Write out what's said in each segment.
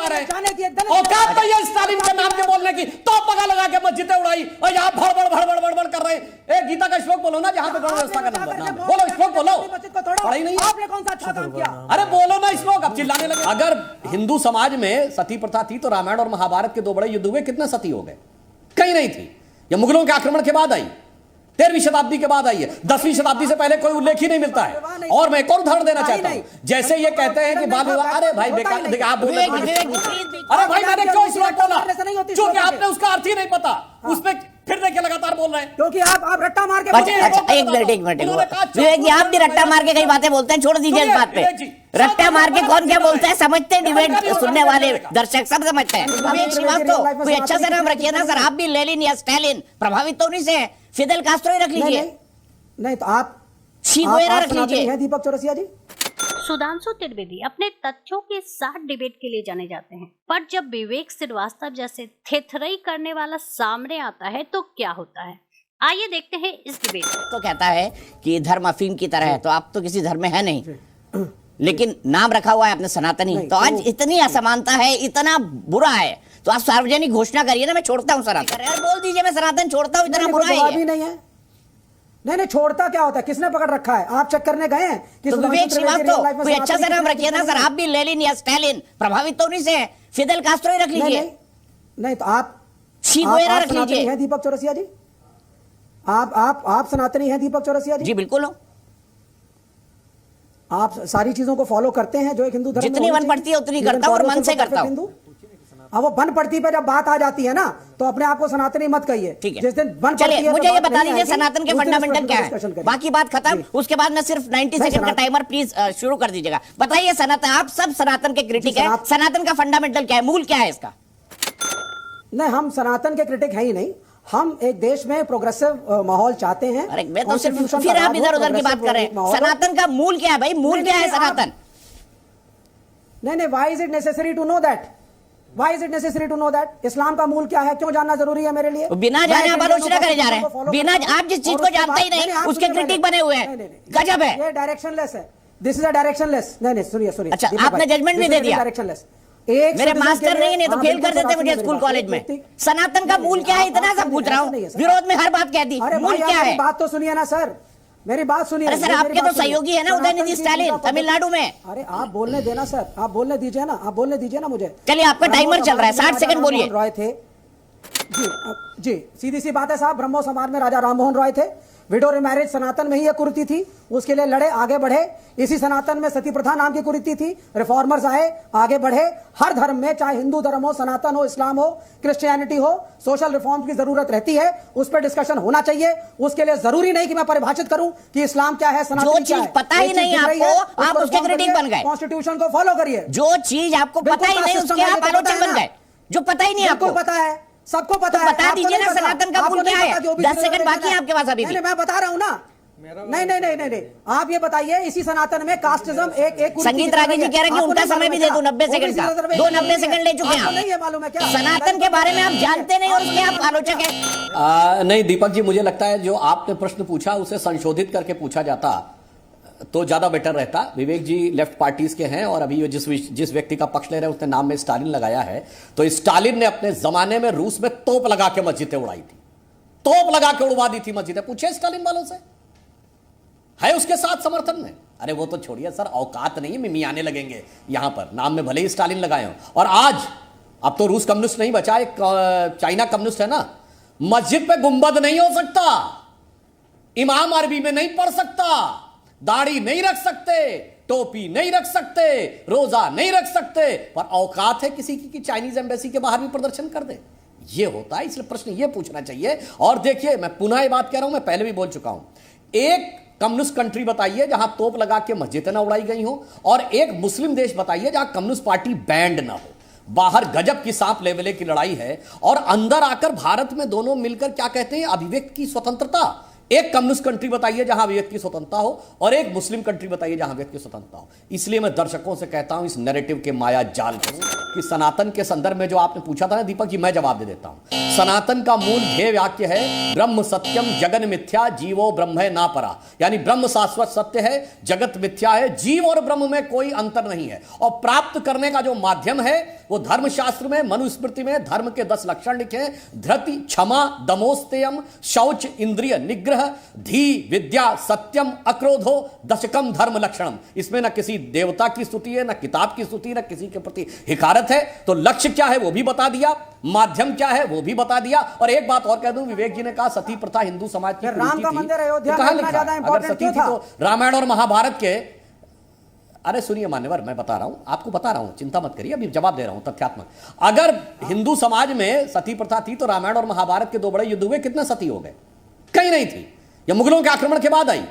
पा रहे हैं। औकात नहीं है स्टालिन के नाम के बोलने की, तो पगा लगा के मस्जिदें उड़ाई और यहाँ भड़बड़ कर रहे हैं। एक गीता का श्लोक बोलो ना जहाँ पे गण व्यवस्था का नाम बोलो, श्लोक बोलो, पढ़ाई नहीं आपने कौन सा अच्छा काम किया? अरे बोलो ना श्लोक, अब चिल्लाने लगे। अगर हिंदू समाज में सती प्रथा थी तो रामायण और महाभारत के दो बड़े युद्ध हुए, कितने सती हो गए? कहीं नहीं थी। यह मुगलों के आक्रमण के बाद आई, 13वीं शताब्दी के बाद आई है। 10वीं शताब्दी से पहले कोई उल्लेख ही नहीं मिलता है। और मैं एक और उदाहरण देना चाहता हूं, जैसे ये कहते हैं कि बाल विवाह, अरे भाई बेकार, देखिए आप बोल रहे हैं, अरे भाई मैंने क्यों श्लोक बोला? क्योंकि आपने उसका अर्थ ही नहीं पता, उसमें फिर देखिए लगातार बोल रहे हैं क्योंकि आप रट्टा मार के अच्छा एक मिनट विवेक जी, आप भी रट्टा मार के कई बातें बोलते हैं, छोड़ दीजिए इस बात पे। रट्टा मार के कौन क्या बोलता है समझते हैं, डिबेट सुनने वाले दर्शक सब समझते हैं। विवेक श्रीवास्तव कोई अच्छा सा नाम रखिए ना सर, आप भी लेनिन या स्टालिन प्रभावित तो नहीं से, फिदेल कास्ट्रो ही रख लीजिए। नहीं तो आप शिगोएरा रख लीजिए। दीपक चौरसिया जी, सुधांशु त्रिवेदी अपने तथ्यों के साथ डिबेट के लिए जाने जाते हैं, पर जब विवेक श्रीवास्तव जैसे थेथरई करने वाला सामने आता है तो क्या होता है, आइए देखते हैं इस डिबेट में। तो कहता है कि धर्म अफीम की तरह है, तो आप तो किसी धर्म में है नहीं, लेकिन नाम रखा हुआ है आपने सनातनी। तो आज इतनी असमानता है, इतना बुरा है, तो आप सार्वजनिक घोषणा करिए ना, मैं छोड़ता हूँ सनातन, बोल दीजिए मैं सनातन छोड़ता हूँ, इतना बुरा है। नहीं है, नहीं छोड़ता क्या होता है, किसने पकड़ रखा है? आप चेक करने गए हैं? तो विवेक श्रीवास्तव कोई अच्छा सा नाम रखिए ना सर, आप भी लेनिन या स्टालिन प्रभावित तो नहीं से, फिदेल कास्ट्रो ही रख लीजिए। नहीं तो आप शिगोएरा रख लीजिए। हैं दीपक चौरसिया जी, आप सनातनी हैं दीपक चौरसिया जी? जी बिल्कुल हो। आप सारी चीजों को फॉलो करते हैं जो एक हिंदू धर्म जितनी वन पड़ती है उतनी करता हूं और मन से करता हूं। अब वो वन पड़ती पे जब बात आ जाती है ना, तो अपने आप को सनातनी मत कहिए। ठीक है, जिस दिन वन चलिए पड़ती है मुझे तो ये बात बता नहीं दीजिए आएगी, सनातन के उस दिन फंडामेंटल इस क्या पर discussion है, करेंगे। बाकी बात खत्म। उसके बाद में सिर्फ 90 सेकंड का टाइमर प्लीज शुरू कर दीजिएगा। बताइए सनातन, आप सब सनातन के क्रिटिक है, सनातन का फंडामेंटल क्या है, मूल क्या है इसका? नहीं, हम सनातन के क्रिटिक है ही नहीं, हम एक देश में प्रोग्रेसिव माहौल चाहते हैं। अरे मैं तो सिर्फ फिर आप इधर उधर की बात कर रहे हैं। सनातन का मूल क्या है भाई, मूल क्या है सनातन? नहीं, why is it necessary to know that? Why is it necessary to know that? इस्लाम का मूल क्या है, क्यों जानना जरूरी है मेरे लिए? बिना जाने आप आलोचना करे जा रहे हैं, बिना आप जिस चीज को जानते ही नहीं उसके क्रिटिक बने हुए हैं, गजब है। ये डायरेक्शनलेस है, दिस इज अ डायरेक्शनलेस। नहीं सुनिए। अच्छा आपने जजमेंट भी दे दिया। डायरेक्शनलेस मेरे मास्टर नहीं तो फेल कर देते मुझे स्कूल कॉलेज में। सनातन का मूल क्या है, इतना सब पूछ रहा हूँ, विरोध में हर बात कह दी, मूल क्या है? बात तो सुनिए ना सर, मेरी बात सुनिए। अरे सर आपके तो सहयोगी है ना उदयनिधि स्टालिन तमिलनाडु में। अरे आप बोलने देना सर, आप बोलने दीजिए ना, आप बोलने दीजिए ना मुझे। चलिए आपका टाइमर चल रहा है, 60 सेकंड बोलिए। रॉय थे जी, सीधी सी बात है साहब, ब्रह्मो समाज में राजा राममोहन रॉय थे। विडो रिमैरिज सनातन में ही यह कुरीति थी, उसके लिए लड़े, आगे बढ़े। इसी सनातन में सती प्रथा नाम की कुरीति थी, रिफॉर्मर्स आए, आगे बढ़े। हर धर्म में, चाहे हिंदू धर्म हो, सनातन हो, इस्लाम हो, क्रिश्चियनिटी हो, सोशल रिफॉर्म की जरूरत रहती है, उस पर डिस्कशन होना चाहिए। उसके लिए जरूरी नहीं कि मैं परिभाषित करूं कि इस्लाम क्या है, सनातन क्या है। पता ही नहीं आपको, आप उसके क्रिटिक बन गए। कॉन्स्टिट्यूशन को फॉलो करिए। जो चीज आपको पता ही नहीं उसके आप आलोचक बन गए, जो पता ही नहीं आपको पता है, सबको पता है। बता दीजिए ना सनातन का मूल क्या है। 10 सेकंड बाकी है आपके पास अभी भी। मैं बता रहा हूं ना। नहीं, आप ये बताइए, इसी सनातन में कास्टिज्म एक संगीत रागी जी कह रहे हैं कि उनका समय भी दे दो 90 सेकंड का, 90 सेकंड ले चुके हैं। नहीं है मालूम है क्या सनातन के बारे में आप जानते नहीं और उसके आप आलोचक हैं। नहीं दीपक जी, मुझे लगता है जो आपने प्रश्न पूछा उसे संशोधित करके पूछा जाता तो ज्यादा बेटर रहता। विवेक जी लेफ्ट पार्टीज के हैं और अभी ये जिस व्यक्ति का पक्ष ले रहे हैं उसने नाम में स्टालिन लगाया है, तो स्टालिन ने अपने जमाने में रूस में तोप लगा के मस्जिदें उड़ाई थी, तोप लगा के उड़वा दी थी मस्जिदें। पूछे स्टालिन वालों से, है उसके साथ समर्थन में? अरे वो तो छोड़िए सर, औकात नहीं है, मिमियाने लगेंगे यहां पर, नाम में भले ही स्टालिन लगाए हो। और आज अब तो रूस कम्युनिस्ट नहीं बचा, एक चाइना कम्युनिस्ट है ना, मस्जिद पे गुंबद नहीं हो सकता, इमाम अरबी में नहीं पढ़ सकता, दाढ़ी नहीं रख सकते, टोपी नहीं रख सकते, रोजा नहीं रख सकते, पर औकात है किसी की कि चाइनीज एम्बेसी के बाहर भी प्रदर्शन कर दे। ये होता है, इसलिए प्रश्न ये पूछना चाहिए। और देखिए, मैं पुनः ये बात कह रहा हूं, मैं पहले भी बोल चुका हूं, एक कम्युनिस्ट कंट्री बताइए जहां तोप लगा के मस्जिदें ना उड़ाई गई हो, और एक मुस्लिम देश बताइए जहां कम्युनिस्ट पार्टी बैंड ना हो। बाहर गजब की सांप लेवले की लड़ाई है, और अंदर आकर भारत में दोनों मिलकर क्या कहते हैं, अभिव्यक्ति की स्वतंत्रता। एक कम्युनिस्ट कंट्री बताइए जहां अभिव्यक्ति की स्वतंत्रता हो, और एक मुस्लिम कंट्री बताइए जहां अभिव्यक्ति की स्वतंत्रता हो। इसलिए मैं दर्शकों से कहता हूं, इस नैरेटिव के माया जाल को, कि सनातन के संदर्भ में जो आपने पूछा था ना दीपक जी, मैं जवाब दे देता हूं। सनातन का मूल ध्येय वाक्य है, ब्रह्म सत्यम जगन मिथ्या जीवो ब्रह्म ना परा, यानी ब्रह्म शाश्वत सत्य है, जगत मिथ्या है, जीव और ब्रह्म में कोई अंतर नहीं है, और प्राप्त करने का जो माध्यम है वो धर्मशास्त्र में, मनुस्मृति में धर्म के 10 लक्षण लिखे हैं। धृति, क्षमा, दमोस्तेयम, शौच, इंद्रिय निग्रह, धी, विद्या, सत्यम, अक्रोधो, दशकम धर्म लक्षणम। इसमें ना किसी देवता की स्तुति है, ना किताब की स्तुति, ना किसी के प्रति हिकारत है। तो लक्ष्य क्या है वो भी बता दिया, माध्यम क्या है वो भी बता दिया। और एक बात और कह दूं, विवेक जी ने कहा सती प्रथा हिंदू समाज की राम का मंदिर अयोध्या कहां में लिखा ज्यादा है? अगर इंपॉर्टेंट सती क्यों थी था? तो रामायण और महाभारत के, अरे सुनिए मान्यवर, मैं बता रहा हूं आपको, बता रहा हूं, चिंता मत करिए, अभी जवाब दे रहा हूं तथ्यात्मक। अगर हिंदू समाज में सती प्रथा थी तो रामायण और महाभारत के 2 बड़े युद्ध हुए, कितने सती हो गए? कहीं नहीं थी। यह मुगलों के आक्रमण के बाद आई,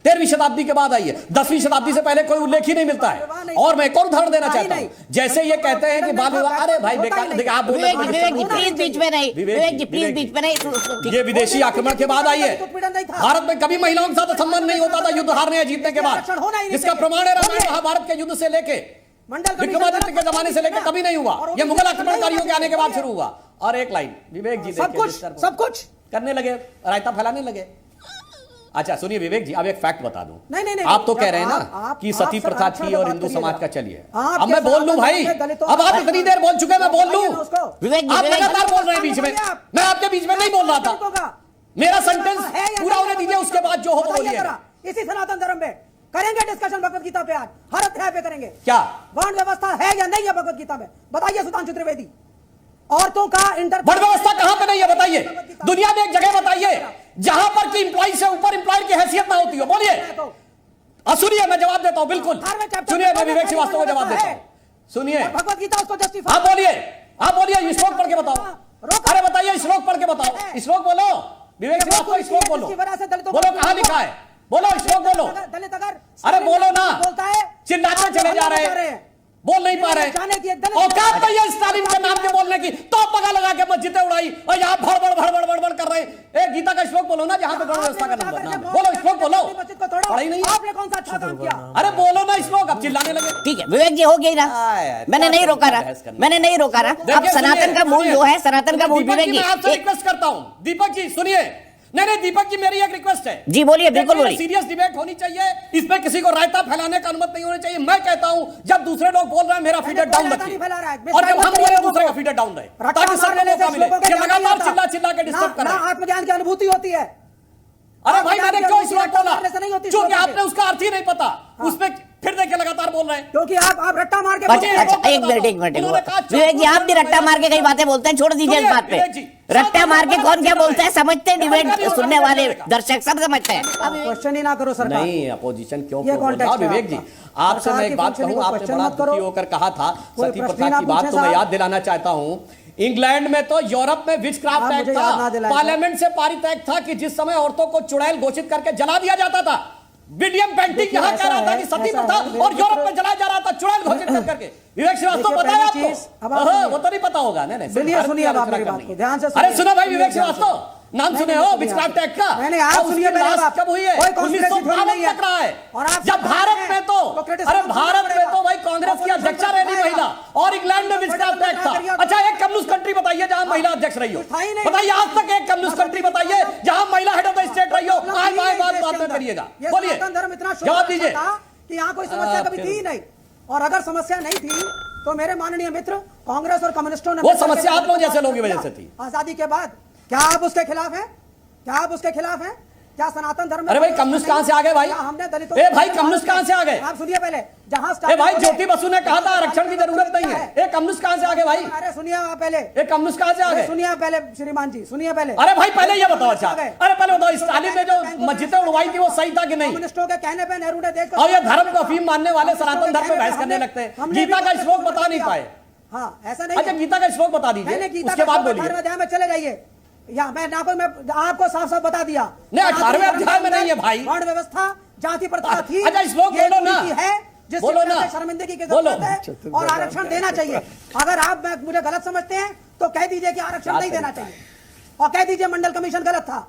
13वीं शताब्दी के बाद आई है। 10वीं शताब्दी से पहले कोई उल्लेख ही नहीं मिलता है। और मैं एक और उदाहरण देना चाहता हूं, जैसे ये कहते हैं कि बाल विवाह, अरे भाई बेकार, देखिए आप विवेक जी प्लीज बीच में नहीं, विवेक जी प्लीज बीच में नहीं। ये विदेशी आक्रमण के बाद आई है। भारत में कभी महिलाओं के साथ संबंध नहीं होता था युद्ध हारने या जीतने के बाद। इसका प्रमाण है रामायण महाभारत के युद्ध से लेके विक्रमादित्य के जमाने से लेकर कभी नहीं हुआ। यह मुगल आक्रमणकारियों के आने के बाद शुरू हुआ। और एक लाइन, विवेक जी सब कुछ करने लगे, रायता फैलाने लगे। अच्छा सुनिए विवेक जी, अब एक फैक्ट बता दूं। नहीं, आप तो कह रहे हैं ना कि सती प्रथा थी और हिंदू समाज का चलिए। अब मैं बोल लूं भाई, अब आप इतनी देर बोल चुके, मैं बोल लूं। आप लगातार बोल रहे हैं बीच में, मैं आपके बीच में नहीं बोल रहा था। मेरा सेंटेंस पूरा होने दीजिए, उसके बाद जो हो बोलिए। इसी सनातन धर्म में करेंगे डिस्कशन भगवत गीता पे, आज हर अध्याय पे करेंगे। क्या वर्ण व्यवस्था है या नहीं है भगवत गीता में? बताइए सुधांशु त्रिवेदी। औरतों का वर्ण व्यवस्था कहां पे नहीं है बताइए? दुनिया में एक जगह बताइए जहां पर कि इंप्लॉय से ऊपर इंप्लॉय की हैसियत ना होती हो, बोलिए। सुनिए मैं जवाब देता हूं, बिल्कुल सुनिए, मैं विवेक श्रीवास्तव को जवाब देता हूं, सुनिए। भगवत गीता उसको जस्टिफाई। आप बोलिए, श्लोक पढ़ के बताओ। अरे बताइए, श्लोक पढ़ के बताओ, श्लोक बोलो विवेक श्रीवास्तव, श्लोक बोलो, बोलो कहां लिखा है, बोलो श्लोक बोलो। दलित अगर अरे बोलो ना, बोलता है चिल्लाते चले जा रहे हैं, बोल नहीं पा रहे। औकात नहीं है स्टालिन के नाम के बोलने की, तो पगा लगा के मस्जिदें उड़ाई और यहाँ भड़बड़ कर रहे हैं। एक गीता का श्लोक बोलो ना जहां पे वर्ण व्यवस्था का नाम है, बोलो श्लोक बोलो। पढ़ा ही नहीं, आपने कौन सा अच्छा काम किया? अरे बोलो ना श्लोक, अब चिल्लाने लगे। ठीक है विवेक जी, हो गई ना, मैंने नहीं रोका रहा। अब सनातन का मूल जो है, सनातन का मूल विवेक जी, आपसे रिक्वेस्ट करता हूँ दीपक जी सुनिए। नहीं दीपक जी, मेरी एक रिक्वेस्ट है जी, बोलिए, बिल्कुल बोलिए। सीरियस डिबेट होनी चाहिए, इसमें किसी को रायता फैलाने का अनुमति नहीं होनी चाहिए। मैं कहता हूं जब दूसरे लोग बोल रहे हैं मेरा फीडर डाउन रखिए, और जब हम बोले दूसरे का फीडर डाउन रहे, ताकि सबको मौका मिले। ये लगातार चिल्ला के डिस्टर्ब कर रहे हैं। आत्मज्ञान की अनुभूति होती है। अरे भाई मैंने क्यों श्लोक बोला? क्योंकि आपने उसका अर्थ ही नहीं पता, उसमें फिर देखिए लगातार बोल रहे हैं। क्योंकि आप रट्टा मार के अच्छा एक मिनट विवेक जी, आप भी रट्टा मार के कई बातें बोलते हैं, छोड़ दीजिए इस बात पे। रट्टा मार के कौन क्या बोलता है समझते हैं, डिबेट सुनने वाले दर्शक सब समझते हैं। क्वेश्चन ही ना करो सरकार। नहीं अपोजिशन क्यों विवेक जी, आपसे मैं एक बात कहूं, आपने बड़ा दुखी होकर कहा था सती प्रथा की बात, तो मैं याद दिलाना चाहता हूं, इंग्लैंड में तो यूरोप में विचक्राफ्ट एक्ट था, पार्लियामेंट से पारित एक्ट था कि जिस समय औरतों को चुड़ैल घोषित करके जला दिया जाता था। विलियम बेंटिक यहां कह रहा था कि सती प्रथा और यूरोप में जलाया जा रहा था चुड़ैल घोषित करके। विवेक श्रीवास्तव बताया आपको? वो तो नहीं पता होगा। नहीं सुनिए आप मेरी बात को ध्यान से। अरे सुनो भाई, विवेक श्रीवास्तव नाम सुने हो विचक्राफ्ट एक्ट का? मैंने आप सुनिए, कब हुई है? 1952 तक रहा है। जब भारत में तो, अरे भारत में तो भाई कांग्रेस की अध्यक्षा रही महिला, और इंग्लैंड में विचक्राफ्ट एक्ट था। अच्छा एक कम्युनिस्ट कंट्री बताइए जहां महिला अध्यक्ष रही हो, बताइए आज तक एक कम्युनिस्ट कंट्री बताइए जहां महिला हेड ऑफ द स्टेट रही हो। बात में करिएगा, बोलिए, जवाब दीजिए। कि यहाँ कोई समस्या कभी थी नहीं, और अगर समस्या नहीं थी तो मेरे माननीय मित्र कांग्रेस और कम्युनिस्टों ने, वो समस्या आप लोग जैसे लोगों की वजह से थी आजादी के बाद। क्या आप उसके खिलाफ हैं? क्या आप उसके खिलाफ हैं? क्या सनातन धर्म में? अरे भाई कम्युनिस्ट कहां से आ गए भाई? हमने दलितों, ए भाई कम्युनिस्ट कहां से आ गए? आप सुनिए पहले, जहां ए भाई ज्योति बसु ने कहा था आरक्षण की जरूरत नहीं है। ए कम्युनिस्ट कहां से आ गए भाई? अरे सुनिए आप पहले, ए कम्युनिस्ट कहां से आ गए? सुनिए पहले श्रीमान जी, सुनिए पहले। अरे भाई पहले ये बताओ, अच्छा अरे पहले बताओ, स्टालिन ने जो मस्जिदें उड़वाई थी वो सही था कि नहीं? कम्युनिस्टों के कहने पे नेहरू ने देश, और ये धर्म को अफीम मानने वाले सनातन धर्म पे बहस करने लगते हैं। गीता का श्लोक बता नहीं पाए। हाँ ऐसा नहीं। अच्छा गीता का श्लोक बता दीजिए, उसके बाद बोलिए। अध्याय में चले जाइए, या मैं ना कोई, मैं आपको साफ साफ बता दिया। नहीं 18वें अध्याय में नहीं है भाई। वर्ण व्यवस्था जाति प्रथा थी। अच्छा श्लोक बोलो ना, है बोलो ना, शर्मिंदगी की जरूरत है और आरक्षण देना चाहिए। अगर आप मुझे गलत समझते हैं तो कह दीजिए कि आरक्षण नहीं देना चाहिए, और कह दीजिए मंडल कमीशन गलत था,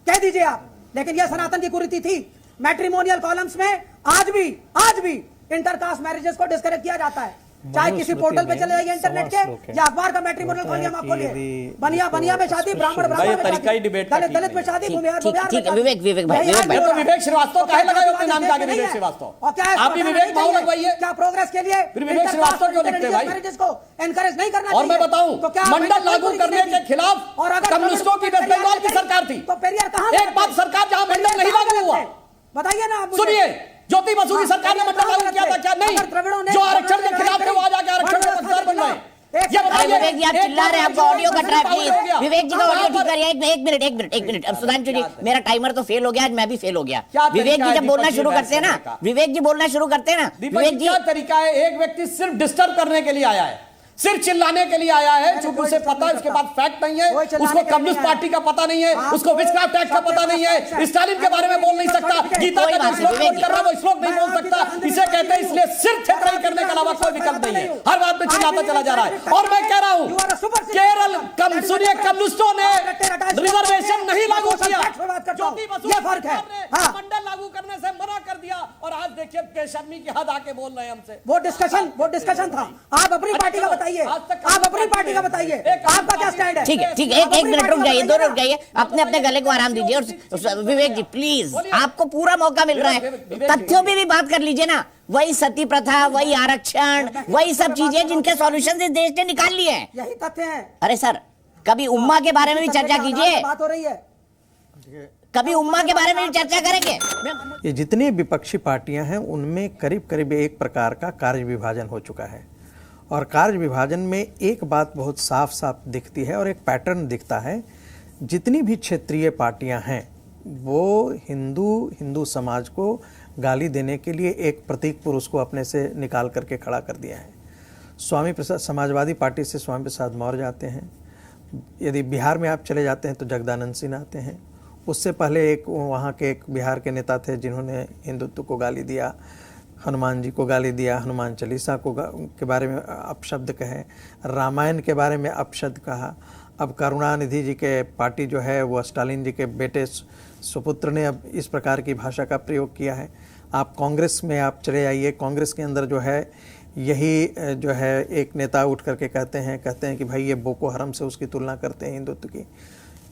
कह दीजिए आप। लेकिन यह सनातन की कुरीति थी। मैट्रिमोनियल कॉलम्स में आज भी इंटरकास्ट मैरिजेस को डिस्करेज किया जाता है। चाहे किसी पोर्टल पे चले जाइए इंटरनेट के, या अखबार का मैट्रिमोनियल खोलिए, आप खोलिए, बनिया में शादी, ब्राह्मण में शादी, दलित में शादी, ठीक है विवेक भाई तो विवेक श्रीवास्तव काहे लगाए अपने नाम के आगे विवेक श्रीवास्तव? और क्या आप भी विवेक भाव लगवाइए। क्या प्रोग्रेस के लिए फिर विवेक श्रीवास्तव क्यों लिखते हैं भाई? को एनकरेज नहीं करना और मैं बताऊं, तो क्या मंडल लागू करने के खिलाफ और अगर कम्युनिस्टों की वेस्ट बंगाल की सरकार थी, तो पेरियार कहां? एक बात सरकार जहां मंडल नहीं लागू हुआ, बताइए ना आप। सुनिए, ज्योति बसु की सरकार ने मंडल लागू किया था क्या? नहीं। जो आरक्षण के खिलाफ थे वो आज आके आरक्षण के पक्षधर बन गए। विवेक जी आप चिल्ला रहे हैं, आपका ऑडियो कट रहा है, प्लीज विवेक जी का ऑडियो ठीक करिए। एक मिनट अब सुधांशु जी, मेरा टाइमर तो फेल हो गया, आज मैं भी फेल हो गया। विवेक जी जब बोलना शुरू करते हैं ना, विवेक जी बोलना शुरू करते हैं ना, विवेक जी क्या तरीका है? एक व्यक्ति सिर्फ डिस्टर्ब करने के लिए आया है, सिर्फ चिल्लाने के लिए आया है, क्योंकि उसे पता है उसके बाद फैक्ट नहीं है, उसको कम्युनिस्ट पार्टी का पता नहीं है, उसको विचक्राफ्ट एक्ट का पता नहीं है, स्टालिन के बारे में बोल नहीं सकता, गीता का जो श्लोक कोट कर रहा है वो श्लोक नहीं बोल सकता, इसे कहते हैं इसलिए सिर्फ थेथराई करने के अलावा कोई विकल्प नहीं है, हर बात में चिल्लाता चला जा रहा है। और मैं कह रहा हूं, केरल सुनिए, कम्युनिस्टों ने रिजर्वेशन नहीं लागू किया, ज्योति बसु ने मंडल लागू करने से मना कर दिया, और आज देखिए बेशर्मी की हद आके बोल रहे हैं हमसे। वो डिस्कशन था। आप अपनी पार्टी का बताइए, आप अपनी पार्टी का बताइए, आपका क्या स्टैंड है? ठीक है एक मिनट रुक जाइए, दो रुक जाइए, अपने गले को आराम दीजिए। और विवेक जी प्लीज, आपको पूरा मौका मिल रहा है, तथ्यों पे भी बात कर लीजिए ना। वही सती प्रथा, वही आरक्षण, वही सब चीजें जिनके सॉल्यूशन इस देश ने निकाल लिए हैं, यही तथ्य है। अरे सर, कभी उम्मा के बारे में भी चर्चा कीजिए, बात हो रही है, कभी उम्मा के बारे में भी चर्चा करेंगे। ये जितनी विपक्षी पार्टियां हैं उनमें करीब करीब एक प्रकार का कार्य विभाजन हो चुका है, और कार्य विभाजन में एक बात बहुत साफ साफ दिखती है और एक पैटर्न दिखता है। जितनी भी क्षेत्रीय पार्टियां हैं वो हिंदू समाज को गाली देने के लिए एक प्रतीक पुरुष को अपने से निकाल करके खड़ा कर दिया है। स्वामी प्रसाद, समाजवादी पार्टी से स्वामी प्रसाद मौर्य आते हैं, यदि बिहार में आप चले जाते हैं तो जगदानंद सिन्हा आते हैं, उससे पहले एक वहाँ के एक बिहार के नेता थे जिन्होंने हिंदुत्व को गाली दिया, हनुमान जी को गाली दिया, हनुमान चालीसा को के बारे में अपशब्द कहे, रामायण के बारे में अपशब्द कहा। अब करुणानिधि जी के पार्टी जो है वो स्टालिन जी के बेटे सुपुत्र ने अब इस प्रकार की भाषा का प्रयोग किया है। आप कांग्रेस में आप चले जाइए, कांग्रेस के अंदर जो है यही जो है एक नेता उठ करके कहते हैं कि भाई ये बोको हरम से उसकी तुलना करते हैं हिंदुत्व की।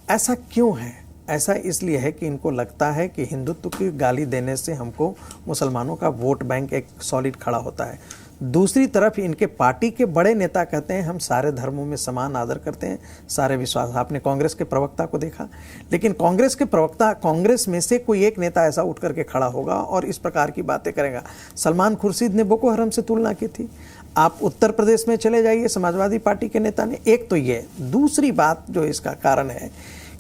ऐसा क्यों है? ऐसा इसलिए है कि इनको लगता है कि हिंदुत्व की गाली देने से हमको मुसलमानों का वोट बैंक एक सॉलिड खड़ा होता है। दूसरी तरफ इनके पार्टी के बड़े नेता कहते हैं हम सारे धर्मों में समान आदर करते हैं, सारे विश्वास। आपने कांग्रेस के प्रवक्ता को देखा, लेकिन कांग्रेस में से कोई एक नेता ऐसा उठ करके खड़ा होगा और इस प्रकार की बातें करेगा। सलमान खुर्शीद ने बोको हरम से तुलना की थी। आप उत्तर प्रदेश में चले जाइए, समाजवादी पार्टी के नेता ने, एक तो ये। दूसरी बात जो इसका कारण है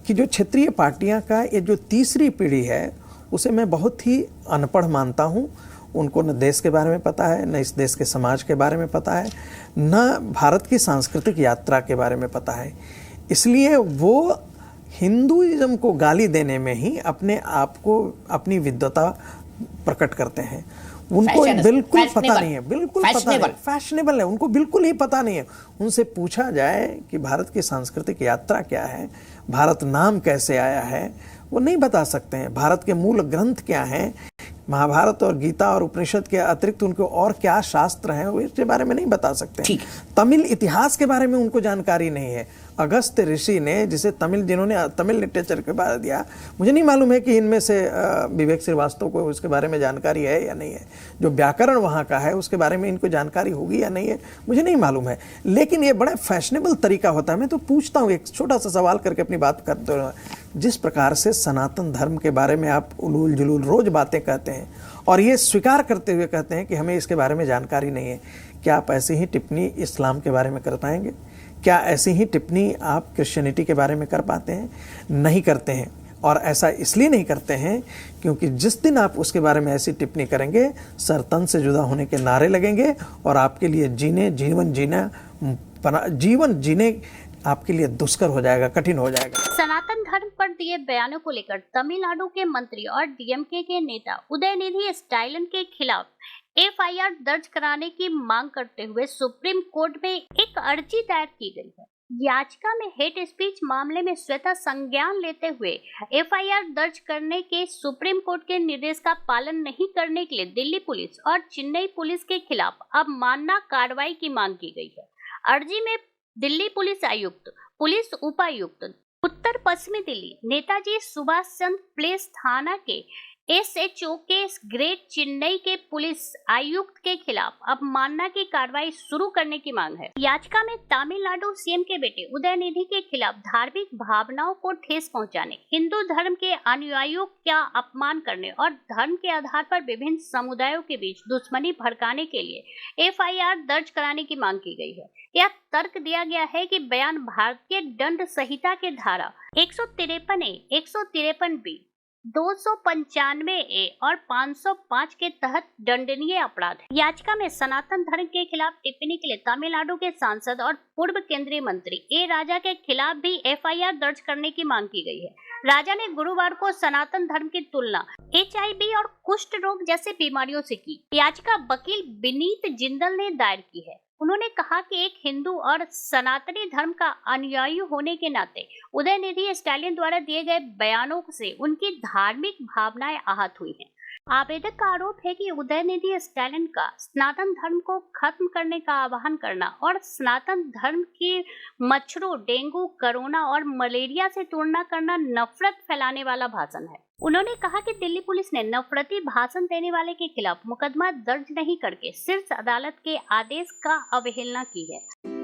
कि जो क्षेत्रीय पार्टियां का ये जो तीसरी पीढ़ी है उसे मैं बहुत ही अनपढ़ मानता हूं। उनको न देश के बारे में पता है, न इस देश के समाज के बारे में पता है, न भारत की सांस्कृतिक यात्रा के बारे में पता है। इसलिए वो हिंदुइज्म को गाली देने में ही अपने आप को, अपनी विद्वता प्रकट करते हैं। उनको बिल्कुल पता नहीं है, बिल्कुल पता नहीं, फैशनेबल है, उनको बिल्कुल ही पता नहीं है। उनसे पूछा जाए कि भारत की सांस्कृतिक यात्रा क्या है, भारत नाम कैसे आया है, वो नहीं बता सकते हैं। भारत के मूल ग्रंथ क्या हैं, महाभारत और गीता और उपनिषद के अतिरिक्त उनको और क्या शास्त्र हैं, वो इसके बारे में नहीं बता सकते। तमिल इतिहास के बारे में उनको जानकारी नहीं है। अगस्त्य ऋषि ने जिन्होंने तमिल लिटरेचर के बारे दिया, मुझे नहीं मालूम है कि इनमें से विवेक श्रीवास्तव को उसके बारे में जानकारी है या नहीं है। जो व्याकरण वहाँ का है उसके बारे में इनको जानकारी होगी या नहीं है, मुझे नहीं मालूम है। लेकिन ये बड़ा फैशनेबल तरीका होता है। मैं तो पूछता हूँ, एक छोटा सा सवाल करके अपनी बात करते हुए, जिस प्रकार से सनातन धर्म के बारे में आप उलूल जुलूल रोज बातें कहते हैं और ये स्वीकार करते हुए कहते हैं कि हमें इसके बारे में जानकारी नहीं है, क्या आप ऐसी ही टिप्पणी इस्लाम के बारे में कर पाएंगे? क्या ऐसी ही टिप्पणी आप क्रिश्चियनिटी के बारे में कर पाते हैं? नहीं करते हैं। और ऐसा इसलिए नहीं करते हैं क्योंकि जिस दिन आप उसके बारे में ऐसी टिप्पणी करेंगे, सर तन से जुदा होने के नारे लगेंगे और आपके लिए जीवन जीने आपके लिए दुष्कर हो जाएगा, कठिन हो जाएगा। सनातन धर्म पर दिए बयानों को लेकर तमिलनाडु के मंत्री और डीएमके के नेता उदयनिधि स्टालिन के खिलाफ एफआईआर दर्ज कराने की मांग करते हुए सुप्रीम कोर्ट में एक अर्जी दायर की गई है। याचिका में हेट स्पीच मामले में स्वतः संज्ञान लेते हुए एफआईआर दर्ज करने के सुप्रीम कोर्ट के निर्देश का पालन नहीं करने के लिए दिल्ली पुलिस और चेन्नई पुलिस के खिलाफ अवमानना कार्रवाई की मांग की गई है। अर्जी में दिल्ली पुलिस आयुक्त, पुलिस उपायुक्त उत्तर पश्चिमी दिल्ली, नेताजी सुभाष चंद्र प्लेस थाना के एसएचओ के ग्रेड चेन्नई के पुलिस आयुक्त के खिलाफ अवमानना की कार्रवाई शुरू करने की मांग है। याचिका में तमिलनाडु सीएम के बेटे उदयनिधि के खिलाफ धार्मिक भावनाओं को ठेस पहुंचाने, हिंदू धर्म के अनुयायियों का अपमान करने और धर्म के आधार पर विभिन्न समुदायों के बीच दुश्मनी भड़काने के लिए एफआईआर दर्ज कराने की मांग की गई है। यह तर्क दिया गया है कि बयान भारतीय दंड संहिता के धारा 153A, 153B, 295A और 505 के तहत दंडनीय अपराध है। याचिका में सनातन धर्म के खिलाफ टिप्पणी के लिए तमिलनाडु के सांसद और पूर्व केंद्रीय मंत्री ए राजा के खिलाफ भी एफआईआर दर्ज करने की मांग की गई है। राजा ने गुरुवार को सनातन धर्म की तुलना HIV और कुष्ठ रोग जैसे बीमारियों से की। याचिका वकील विनीत जिंदल ने दायर की है। उन्होंने कहा कि एक हिंदू और सनातनी धर्म का अनुयायी होने के नाते उदयनिधि स्टालिन द्वारा दिए गए बयानों से उनकी धार्मिक भावनाएं आहत हुई हैं। आवेदक का आरोप है कि उदयनिधि स्टालिन का सनातन धर्म को खत्म करने का आह्वान करना और सनातन धर्म की मच्छरों, डेंगू, कोरोना और मलेरिया से तुलना करना नफरत फैलाने वाला भाषण है। उन्होंने कहा कि दिल्ली पुलिस ने नफरती भाषण देने वाले के खिलाफ मुकदमा दर्ज नहीं करके शीर्ष अदालत के आदेश का अवहेलना की है।